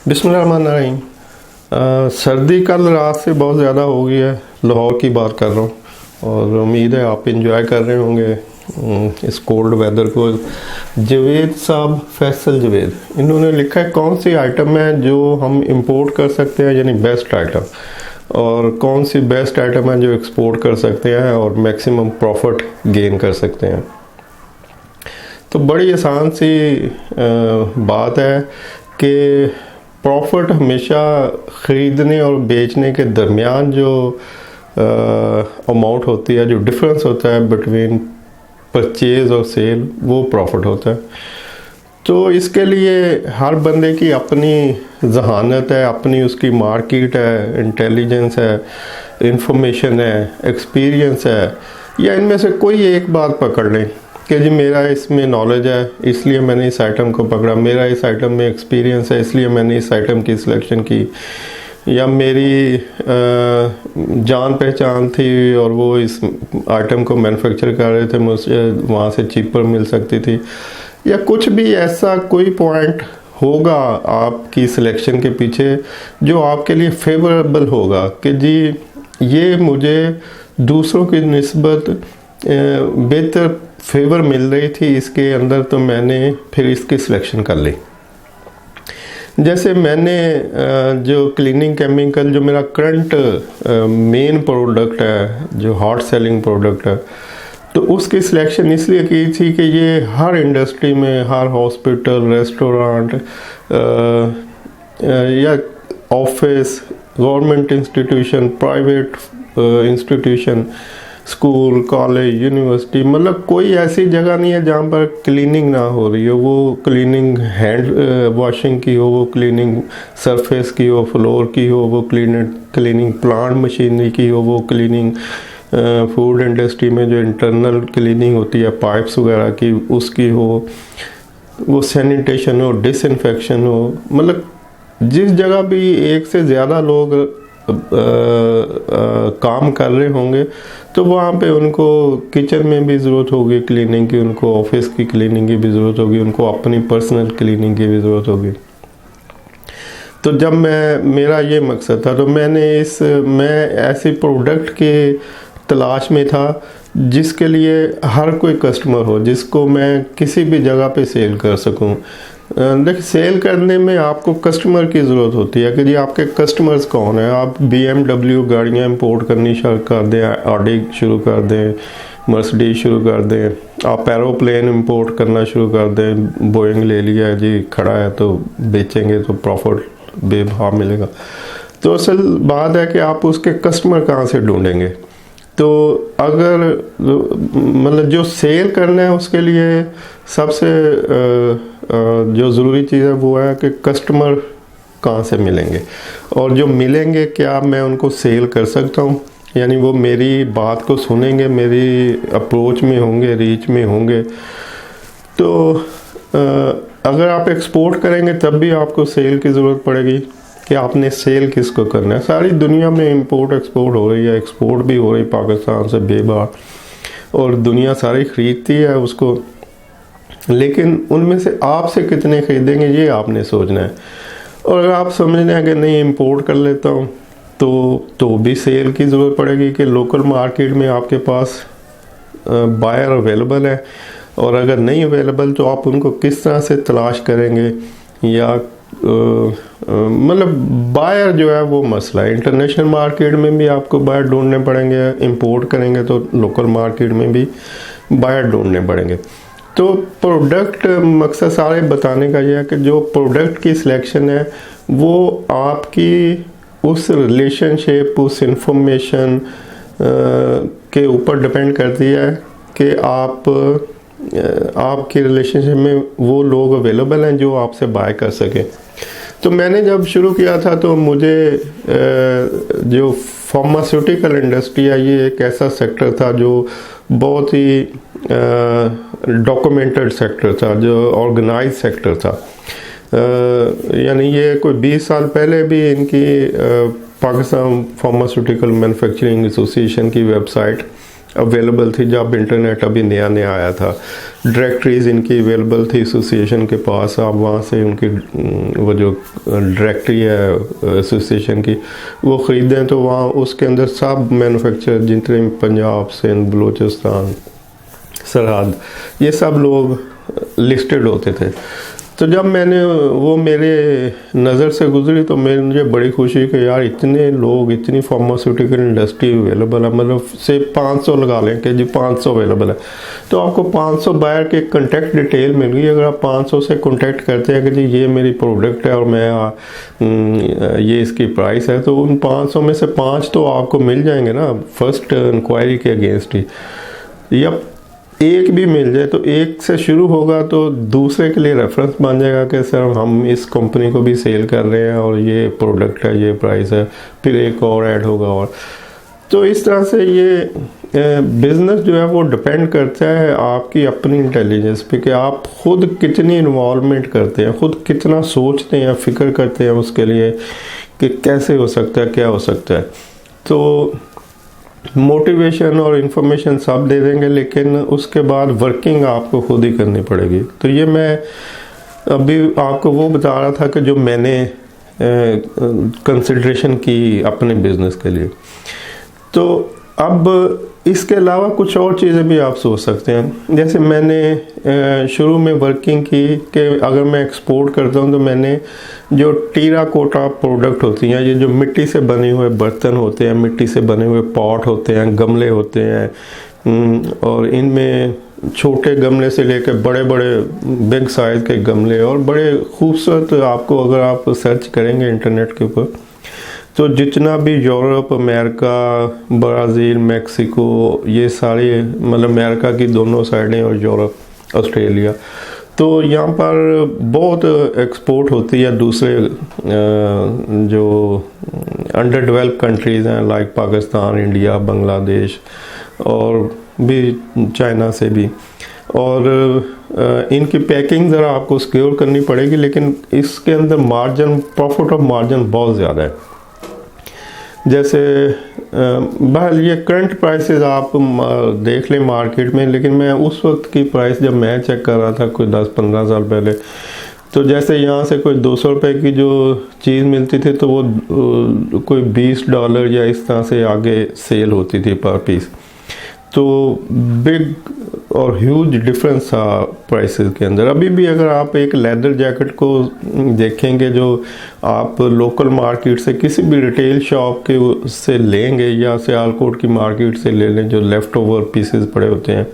बिस्मिल्लाहिर्रहमानिर्रहीम। सर्दी कल रात से बहुत ज़्यादा हो गई है। लाहौर की बात कर रहा हूँ और उम्मीद है आप इंजॉय कर रहे होंगे इस कोल्ड वेदर को। जवेद साहब, फैसल जवेद, इन्होंने लिखा है कौन सी आइटम है जो हम इंपोर्ट कर सकते हैं, यानी बेस्ट आइटम, और कौन सी बेस्ट आइटम है जो एक्सपोर्ट कर सकते हैं और मैक्सिमम प्रॉफिट गेन कर सकते हैं। तो बड़ी आसान सी बात है कि प्रॉफिट हमेशा ख़रीदने और बेचने के दरमियान जो अमाउंट होती है, जो डिफरेंस होता है बिटवीन परचेज़ और सेल, वो प्रॉफिट होता है। तो इसके लिए हर बंदे की अपनी जहानत है, अपनी उसकी मार्केट है, इंटेलिजेंस है, इंफॉर्मेशन है, एक्सपीरियंस है, या इनमें से कोई एक बात पकड़ लें कि जी मेरा इसमें नॉलेज है इसलिए मैंने इस आइटम को पकड़ा, मेरा इस आइटम में एक्सपीरियंस है इसलिए मैंने इस आइटम की सिलेक्शन की, या मेरी जान पहचान थी और वो इस आइटम को मैन्युफैक्चर कर रहे थे, मुझे वहाँ से चीपर मिल सकती थी, या कुछ भी ऐसा कोई पॉइंट होगा आपकी सिलेक्शन के पीछे जो आपके लिए फेवरेबल होगा कि जी ये मुझे दूसरों की निस्बत बेहतर फेवर मिल रही थी इसके अंदर, तो मैंने फिर इसकी सिलेक्शन कर ली। जैसे मैंने जो क्लीनिंग केमिकल, जो मेरा करंट मेन प्रोडक्ट है, जो हॉट सेलिंग प्रोडक्ट है, तो उसकी सिलेक्शन इसलिए की थी कि ये हर इंडस्ट्री में, हर हॉस्पिटल, रेस्टोरेंट या office, government institution, private institution, school, college, university, मतलब कोई ऐसी जगह नहीं है जहाँ पर क्लीनिंग ना हो रही हो। वो क्लीनिंग हैंड वॉशिंग की हो, वो क्लीनिंग सरफेस की हो, फ्लोर की हो, वो क्लीनिंग प्लांट मशीनरी की हो, वो क्लीनिंग फूड इंडस्ट्री में जो इंटरनल क्लीनिंग होती है पाइप्स वगैरह की, उसकी हो, वो सैनिटेशन हो, डिसइंफेक्शन हो, मतलब जिस जगह भी एक से ज़्यादा लोग काम कर रहे होंगे तो वहाँ पे उनको किचन में भी ज़रूरत होगी क्लीनिंग की, उनको ऑफिस की क्लीनिंग की भी ज़रूरत होगी, उनको अपनी पर्सनल क्लीनिंग की भी ज़रूरत होगी। तो जब मेरा ये मकसद था, तो मैं ऐसे प्रोडक्ट के तलाश में था जिसके लिए हर कोई कस्टमर हो, जिसको मैं किसी भी जगह पे सेल कर सकूं। देखिए, सेल करने में आपको कस्टमर की ज़रूरत होती है कि जी आपके कस्टमर्स कौन है। आप BMW गाड़ियाँ इंपोर्ट करनी शुरू कर दें, ऑडी शुरू कर दें, मर्सिडीज शुरू कर दें, आप एरोप्लेन इंपोर्ट करना शुरू कर दें, बोइंग ले लिया है जी, खड़ा है तो बेचेंगे तो प्रॉफिट बेभाव मिलेगा। तो असल बात है कि आप उसके कस्टमर कहाँ से ढूंढेंगे। तो अगर मतलब जो सेल करना है उसके लिए सबसे जो ज़रूरी चीज़ है वो है कि कस्टमर कहाँ से मिलेंगे, और जो मिलेंगे क्या मैं उनको सेल कर सकता हूँ, यानी वो मेरी बात को सुनेंगे, मेरी अप्रोच में होंगे, रीच में होंगे। तो अगर आप एक्सपोर्ट करेंगे तब भी आपको सेल की ज़रूरत पड़ेगी कि आपने सेल किसको करना है। सारी दुनिया में इंपोर्ट एक्सपोर्ट हो रही है, एक्सपोर्ट भी हो रही पाकिस्तान से बेबाक, और दुनिया सारी ख़रीदती है उसको, लेकिन उनमें से आपसे कितने ख़रीदेंगे ये आपने सोचना है। और अगर आप समझना है कि नहीं इंपोर्ट कर लेता हूँ तो भी सेल की ज़रूरत पड़ेगी कि लोकल मार्केट में आपके पास बायर अवेलेबल है, और अगर नहीं अवेलेबल तो आप उनको किस तरह से तलाश करेंगे, या मतलब बायर जो है वो मसला है। इंटरनेशनल मार्केट में भी आपको बायर ढूंढने पड़ेंगे, इंपोर्ट करेंगे तो लोकल मार्केट में भी बायर ढूंढने पड़ेंगे। तो प्रोडक्ट, मकसद सारे बताने का यह है कि जो प्रोडक्ट की सिलेक्शन है वो आपकी उस रिलेशनशिप, उस इंफॉर्मेशन के ऊपर डिपेंड करती है कि आपकी रिलेशनशिप में वो लोग अवेलेबल हैं जो आपसे बाय कर सकें। तो मैंने जब शुरू किया था तो मुझे जो फार्मास्यूटिकल इंडस्ट्री है ये एक ऐसा सेक्टर था जो बहुत ही डॉक्यूमेंटेड सेक्टर था, जो ऑर्गेनाइज सेक्टर था। यानी ये कोई 20 साल पहले भी इनकी पाकिस्तान फार्मास्यूटिकल मैन्युफैक्चरिंग एसोसिएशन की वेबसाइट अवेलेबल थी जब इंटरनेट अभी नया नया आया था। डायरेक्टरीज इनकी अवेलेबल थी एसोसिएशन के पास, आप वहाँ से उनकी वो जो डायरेक्टरी है एसोसिएशन की वो ख़रीदें तो वहाँ उसके अंदर सब मैन्युफैक्चरर जितने पंजाब, सिंध, बलूचिस्तान, सरहद, ये सब लोग लिस्टेड होते थे। तो जब मैंने वो मेरे नज़र से गुजरी तो मुझे बड़ी खुशी कि यार इतने लोग, इतनी फार्मास्यूटिकल इंडस्ट्री अवेलेबल है, मतलब से 500 लगा लें कि जी 500 अवेलेबल है, तो आपको 500 बायर के कॉन्टैक्ट डिटेल मिल गई। अगर आप 500 से कॉन्टैक्ट करते हैं कि जी ये मेरी प्रोडक्ट है और मैं ये इसकी प्राइस है, तो उन 500 में से 5 तो आपको मिल जाएंगे ना फर्स्ट इंक्वायरी के अगेंस्ट ही। या एक भी मिल जाए तो एक से शुरू होगा तो दूसरे के लिए रेफरेंस बन जाएगा कि सर हम इस कंपनी को भी सेल कर रहे हैं और ये प्रोडक्ट है, ये प्राइस है, फिर एक और ऐड होगा। और तो इस तरह से ये बिज़नेस जो है वो डिपेंड करता है आपकी अपनी इंटेलिजेंस पे कि आप खुद कितनी इन्वॉल्वमेंट करते हैं, खुद कितना सोचते हैं, फ़िक्र करते हैं उसके लिए कि कैसे हो सकता है, क्या हो सकता है। तो मोटिवेशन और इन्फॉर्मेशन सब दे देंगे, लेकिन उसके बाद वर्किंग आपको खुद ही करनी पड़ेगी। तो ये मैं अभी आपको वो बता रहा था कि जो मैंने कंसिडरेशन की अपने बिज़नेस के लिए। तो अब इसके अलावा कुछ और चीज़ें भी आप सोच सकते हैं। जैसे मैंने शुरू में वर्किंग की कि अगर मैं एक्सपोर्ट करता हूँ तो मैंने जो टेराकोटा प्रोडक्ट होती हैं, ये जो मिट्टी से बने हुए बर्तन होते हैं, मिट्टी से बने हुए पॉट होते हैं, गमले होते हैं, और इनमें छोटे गमले से लेकर बड़े बड़े बिग साइज़ के गमले और बड़े खूबसूरत, आपको अगर आप सर्च करेंगे इंटरनेट के ऊपर तो जितना भी यूरोप, अमेरिका, ब्राज़ील, मेक्सिको, ये सारे मतलब अमेरिका की दोनों साइडें और यूरोप, ऑस्ट्रेलिया, तो यहाँ पर बहुत एक्सपोर्ट होती है दूसरे जो अंडर डेवलप कंट्रीज़ हैं लाइक पाकिस्तान, इंडिया, बांग्लादेश और भी चाइना से भी। और इनकी पैकिंग ज़रा आपको सिक्योर करनी पड़ेगी, लेकिन इसके अंदर मार्जिन, प्रॉफिट ऑफ मार्जिन बहुत ज़्यादा है। जैसे बहरहाल ये करंट प्राइसेस आप देख लें मार्केट में, लेकिन मैं उस वक्त की प्राइस जब मैं चेक कर रहा था कोई 10-15 साल पहले, तो जैसे यहाँ से कोई 200 रुपये की जो चीज़ मिलती थी तो वो कोई $20 या इस तरह से आगे सेल होती थी पर पीस। तो बिग और ह्यूज डिफरेंस था प्राइसेस के अंदर। अभी भी अगर आप एक लेदर जैकेट को देखेंगे जो आप लोकल मार्केट से किसी भी रिटेल शॉप के से लेंगे या सियालकोट की मार्केट से ले लें, जो लेफ़्ट ओवर पीसेस पड़े होते हैं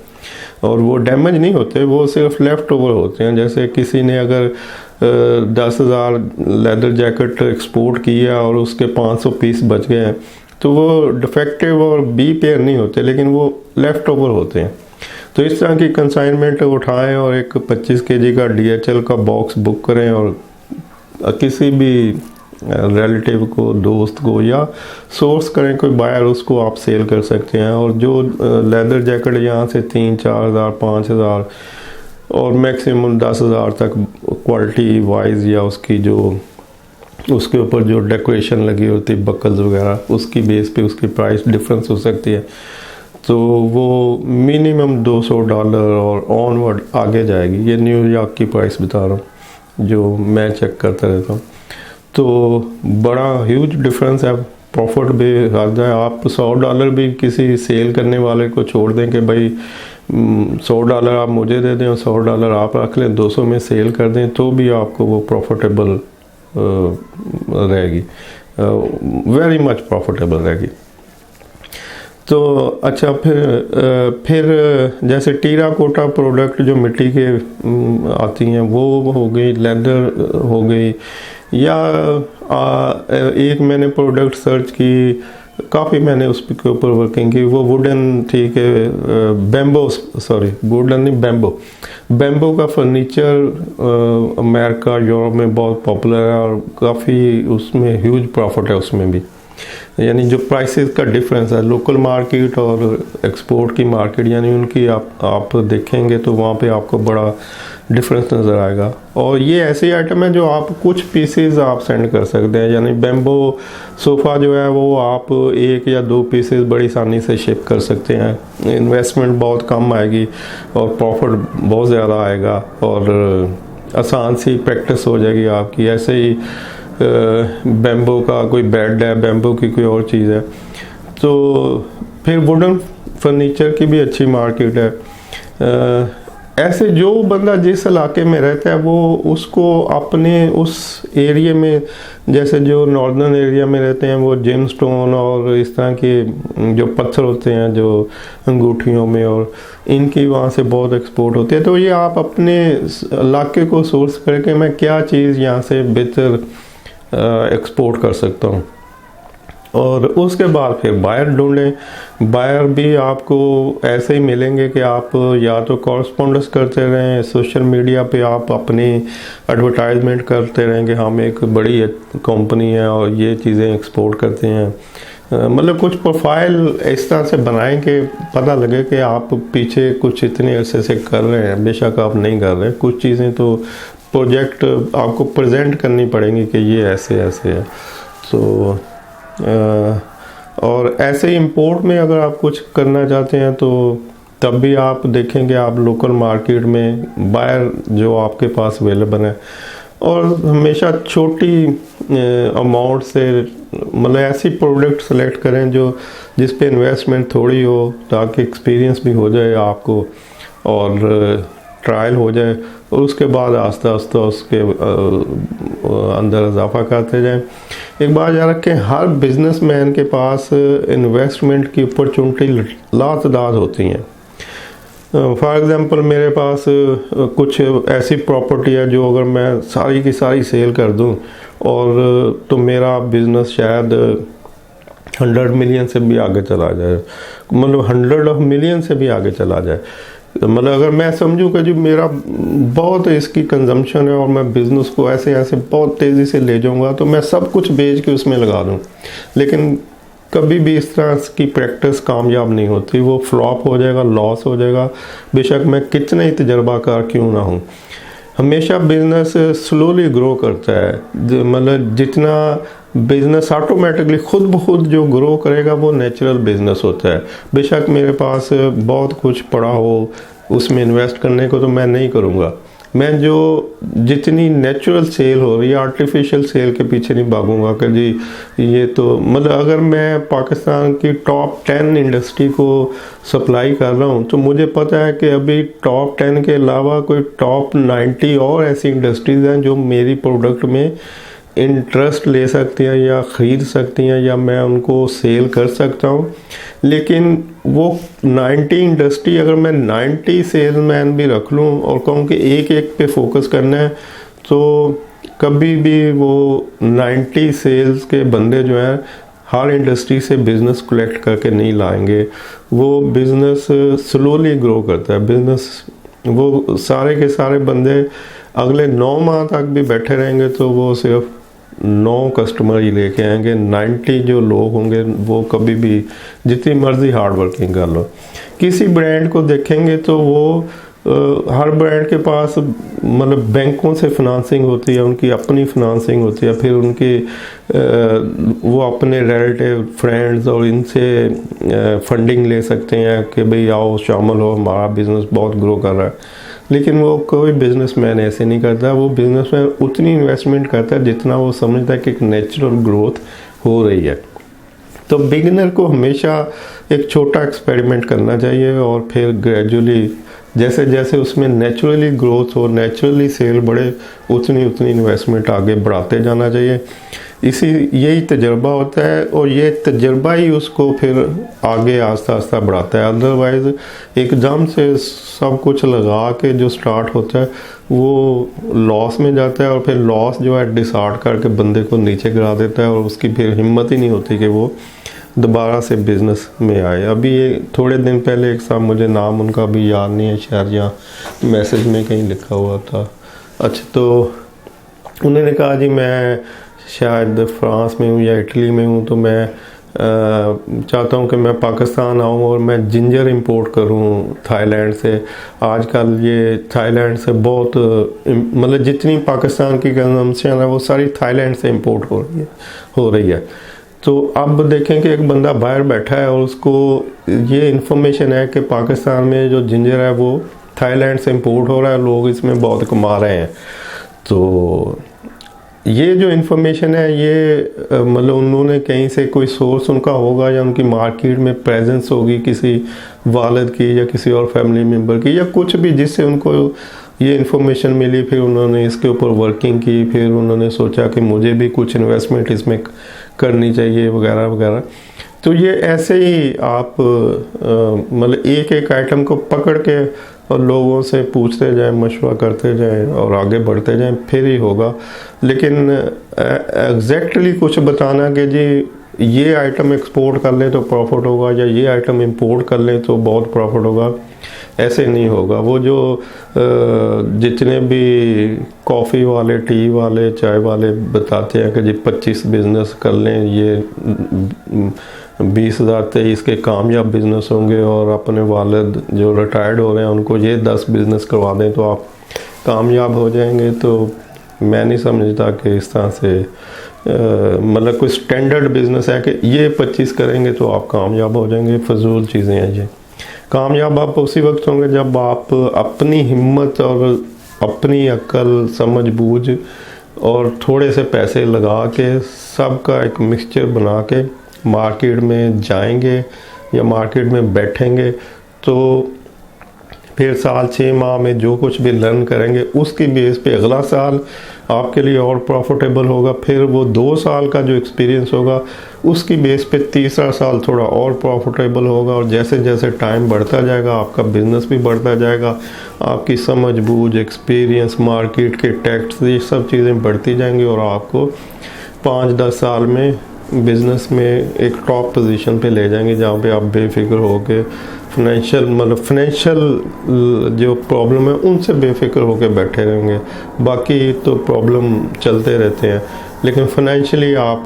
और वो डैमेज नहीं होते, वो सिर्फ लेफ़्ट ओवर होते हैं। जैसे किसी ने अगर 10,000 लेदर जैकेट एक्सपोर्ट किया और उसके 500 पीस बच गए हैं तो वो डिफेक्टिव और बी पेयर नहीं होते, लेकिन वो लेफ़्ट ओवर होते हैं। तो इस तरह की कंसाइनमेंट उठाएं और एक 25 kg का DHL का बॉक्स बुक करें और किसी भी रिलेटिव को, दोस्त को या सोर्स करें कोई बायर, उसको आप सेल कर सकते हैं। और जो लेदर जैकेट यहाँ से 3-4 हज़ार, 5 हज़ार और मैक्सिमम 10 हज़ार तक क्वालिटी वाइज या उसकी जो उसके ऊपर जो डेकोरेशन लगी होती है, बकल्स वगैरह, उसकी बेस पे उसकी प्राइस डिफरेंस हो सकती है। तो वो मिनिमम $200 और ऑनवर्ड आगे जाएगी। ये न्यूयॉर्क की प्राइस बता रहा हूँ जो मैं चेक करता रहता हूँ। तो बड़ा ह्यूज डिफरेंस है, प्रॉफिट भी ज़्यादा है। आप $100 भी किसी सेल करने वाले को छोड़ दें कि भाई $100 आप मुझे दे दें और $100 आप रख लें, 200 में सेल कर दें, तो भी आपको वो प्रॉफिटेबल रहेगी, वेरी मच प्रॉफिटेबल रहेगी। तो अच्छा, फिर जैसे टेराकोटा प्रोडक्ट जो मिट्टी के आती हैं वो हो गई, लेदर हो गई, या एक मैंने प्रोडक्ट सर्च की, काफ़ी मैंने उस के ऊपर वर्किंग की, वो वुडन, ठीक है, बैम्बो, सॉरी वुडन नहीं, बैम्बो का फर्नीचर अमेरिका, यूरोप में बहुत पॉपुलर है और काफ़ी उसमें ह्यूज प्रॉफिट है उसमें भी। यानी जो प्राइसेस का डिफरेंस है लोकल मार्केट और एक्सपोर्ट की मार्केट, यानी उनकी आप देखेंगे तो वहाँ पे आपको बड़ा डिफरेंस नज़र आएगा। और ये ऐसी आइटम है जो आप कुछ पीसेस आप सेंड कर सकते हैं, यानी बैम्बो सोफ़ा जो है वो आप 1 या 2 पीसेस बड़ी आसानी से शिप कर सकते हैं। इन्वेस्टमेंट बहुत कम आएगी और प्रॉफिट बहुत ज़्यादा आएगा और आसान सी प्रैक्टिस हो जाएगी आपकी। ऐसे ही बैम्बो का कोई बेड है, बैम्बो की कोई और चीज़ है। तो फिर वुडन फर्नीचर की भी अच्छी मार्केट है। ऐसे जो बंदा जिस इलाके में रहता है वो उसको अपने उस एरिया में, जैसे जो नॉर्दर्न एरिया में रहते हैं वो जेमस्टोन और इस तरह के जो पत्थर होते हैं जो अंगूठियों में, और इनकी वहाँ से बहुत एक्सपोर्ट होती है। तो ये आप अपने इलाके को सोर्स करके मैं क्या चीज़ यहाँ से बेहतर एक्सपोर्ट कर सकता हूँ, और उसके बाद फिर बायर ढूंढें। बायर भी आपको ऐसे ही मिलेंगे कि आप या तो कॉरस्पॉन्डेंस करते रहें, सोशल मीडिया पे आप अपनी एडवर्टाइजमेंट करते रहें कि हम एक बड़ी कंपनी है और ये चीज़ें एक्सपोर्ट करते हैं। मतलब कुछ प्रोफाइल इस तरह से बनाएं कि पता लगे कि आप पीछे कुछ इतने अरसे से कर रहे हैं। बेशक आप नहीं कर रहे, कुछ चीज़ें तो प्रोजेक्ट आपको प्रेजेंट करनी पड़ेंगी कि ये ऐसे ऐसे है। तो और ऐसे ही इंपोर्ट में अगर आप कुछ करना चाहते हैं तो तब भी आप देखेंगे आप लोकल मार्केट में बायर जो आपके पास अवेलेबल है, और हमेशा छोटी अमाउंट से मतलब ऐसी प्रोडक्ट सेलेक्ट करें जो जिस पे इन्वेस्टमेंट थोड़ी हो, ताकि एक्सपीरियंस भी हो जाए आपको और ट्रायल हो जाए, और उसके बाद आस्ता आस्ता उसके अंदर इजाफा करते जाएं। एक बात याद रखें, हर बिजनेसमैन के पास इन्वेस्टमेंट की अपॉर्चुनिटी लातादाद होती हैं। फॉर एग्ज़ाम्पल मेरे पास कुछ ऐसी प्रॉपर्टी है जो अगर मैं सारी की सारी सेल कर दूं और तो मेरा बिज़नेस शायद 100 मिलियन से भी आगे चला जाए, मतलब 100 ऑफ मिलियन से भी आगे चला जाए। मतलब अगर मैं समझूं कि जो मेरा बहुत इसकी कंजम्पशन है और मैं बिज़नेस को ऐसे ऐसे बहुत तेज़ी से ले जाऊंगा तो मैं सब कुछ बेच के उसमें लगा दूं, लेकिन कभी भी इस तरह की प्रैक्टिस कामयाब नहीं होती, वो फ्लॉप हो जाएगा, लॉस हो जाएगा, बेशक मैं कितना ही तजर्बाकार क्यों ना हूँ। हमेशा बिजनेस स्लोली ग्रो करता है, मतलब जितना बिजनेस ऑटोमेटिकली खुद ब खुद जो ग्रो करेगा वो नेचुरल बिजनेस होता है। बेशक मेरे पास बहुत कुछ पड़ा हो उसमें इन्वेस्ट करने को तो मैं नहीं करूँगा, मैं जो जितनी नेचुरल सेल हो रही है आर्टिफिशियल सेल के पीछे नहीं भागूंगा कि जी ये तो, मतलब अगर मैं पाकिस्तान की टॉप 10 इंडस्ट्री को सप्लाई कर रहा हूँ तो मुझे पता है कि अभी टॉप 10 के अलावा कोई टॉप 90 और ऐसी इंडस्ट्रीज़ हैं जो मेरी प्रोडक्ट में इंटरेस्ट ले सकती हैं या ख़रीद सकती हैं या मैं उनको सेल कर सकता हूँ। लेकिन वो 90 इंडस्ट्री अगर मैं 90 सेल्समैन भी रख लूँ और कहूँ कि एक एक पे फोकस करना है तो कभी भी वो 90 सेल्स के बंदे जो हैं हर इंडस्ट्री से बिज़नेस कलेक्ट करके नहीं लाएंगे। वो बिज़नेस स्लोली ग्रो करता है। बिज़नेस वो सारे के सारे बंदे अगले 9 माह तक भी बैठे रहेंगे तो वो सिर्फ 9 कस्टमर ही लेके आएंगे। 90 जो लोग होंगे वो कभी भी जितनी मर्जी हार्ड वर्किंग कर लो। किसी ब्रांड को देखेंगे तो वो हर ब्रांड के पास मतलब बैंकों से फिनांसिंग होती है, उनकी अपनी फिनांसिंग होती है, फिर उनके वो अपने रिलेटिव फ्रेंड्स और इनसे फंडिंग ले सकते हैं कि भाई आओ शामिल हो, हमारा बिज़नेस बहुत ग्रो कर रहा है। लेकिन वो कोई बिजनेसमैन ऐसे नहीं करता। वो बिजनेसमैन उतनी इन्वेस्टमेंट करता है जितना वो समझता है कि एक नेचुरल ग्रोथ हो रही है। तो बिगिनर को हमेशा एक छोटा एक्सपेरिमेंट करना चाहिए और फिर ग्रेजुअली जैसे जैसे उसमें नेचुरली ग्रोथ हो, नेचुरली सेल बढ़े, उतनी उतनी इन्वेस्टमेंट आगे बढ़ाते जाना चाहिए। यही तजर्बा होता है और ये तजर्बा ही उसको फिर आगे आस्ता आस्ता बढ़ाता है। अदरवाइज़ एकदम से सब कुछ लगा के जो स्टार्ट होता है वो लॉस में जाता है और फिर लॉस जो है डिसहार्ट करके बंदे को नीचे गिरा देता है और उसकी फिर हिम्मत ही नहीं होती कि वो दोबारा से बिज़नेस में आए। अभी ये थोड़े दिन पहले एक साहब, मुझे नाम उनका भी याद नहीं है, शायद यहाँ मैसेज में कहीं लिखा हुआ था। अच्छा, तो उन्होंने कहा जी मैं शायद फ्रांस में हूँ या इटली में हूँ तो मैं चाहता हूँ कि मैं पाकिस्तान आऊँ और मैं जिंजर इंपोर्ट करूँ थाईलैंड से। आजकल ये थाईलैंड से बहुत मतलब जितनी पाकिस्तान की कंजम्पशन है वो सारी थाईलैंड से इंपोर्ट हो रही है। तो अब देखें कि एक बंदा बाहर बैठा है और उसको ये इन्फॉर्मेशन है कि पाकिस्तान में जो जिंजर है वो थाईलैंड से इंपोर्ट हो रहा है, लोग इसमें बहुत कमा रहे हैं। तो ये जो इन्फॉर्मेशन है ये मतलब उन्होंने कहीं से कोई सोर्स उनका होगा या उनकी मार्केट में प्रेजेंस होगी किसी वालिद की या किसी और फैमिली मेम्बर की या कुछ भी, जिससे उनको ये इन्फॉर्मेशन मिली। फिर उन्होंने इसके ऊपर वर्किंग की, फिर उन्होंने सोचा कि मुझे भी कुछ इन्वेस्टमेंट इसमें करनी चाहिए वगैरह वगैरह। तो ये ऐसे ही आप मतलब एक एक आइटम को पकड़ के और लोगों से पूछते जाएं, मशवरा करते जाएं और आगे बढ़ते जाएं, फिर ही होगा। लेकिन एग्जैक्टली कुछ बताना कि जी ये आइटम एक्सपोर्ट कर लें तो प्रॉफिट होगा या ये आइटम इंपोर्ट कर लें तो बहुत प्रॉफिट होगा, ऐसे नहीं होगा। वो जो जितने भी कॉफ़ी वाले, टी वाले, चाय वाले बताते हैं कि जी 25 बिज़नेस कर लें, ये 2023 के कामयाब बिज़नेस होंगे और अपने वालिद जो रिटायर्ड हो रहे हैं उनको ये 10 बिज़नेस करवा दें तो आप कामयाब हो जाएंगे, तो मैं नहीं समझता कि इस तरह से मतलब कोई स्टैंडर्ड बिज़नेस है कि ये 25 करेंगे तो आप कामयाब हो जाएंगे। फजूल चीज़ें हैं ये। कामयाब आप उसी वक्त होंगे जब आप अपनी हिम्मत और अपनी अक्ल, समझ बूझ और थोड़े से पैसे लगा के सबका एक मिक्सचर बना के मार्केट में जाएंगे या मार्केट में बैठेंगे। तो फिर साल 6 माह में जो कुछ भी लर्न करेंगे उसकी बेस पे अगला साल आपके लिए और प्रॉफिटेबल होगा। फिर वो 2 साल का जो एक्सपीरियंस होगा उसकी बेस पे तीसरा साल थोड़ा और प्रॉफिटेबल होगा। और जैसे जैसे टाइम बढ़ता जाएगा आपका बिजनेस भी बढ़ता जाएगा, आपकी समझ बूझ, एक्सपीरियंस, मार्केट के टैक्ट्स, ये सब चीज़ें बढ़ती जाएंगी और आपको 5-10 साल में बिज़नेस में एक टॉप पोजीशन पे ले जाएंगे जहाँ पे आप बेफिक्र होकर फाइनेंशियल जो प्रॉब्लम है उनसे बेफिक्र होकर बैठे रहेंगे। बाकी तो प्रॉब्लम चलते रहते हैं, लेकिन फाइनेंशियली आप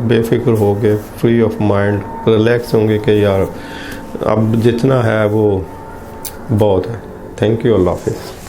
बेफिक्र होकर फ्री ऑफ माइंड रिलैक्स होंगे कि यार अब जितना है वो बहुत है। थैंक यू, अल्लाह हाफिज़।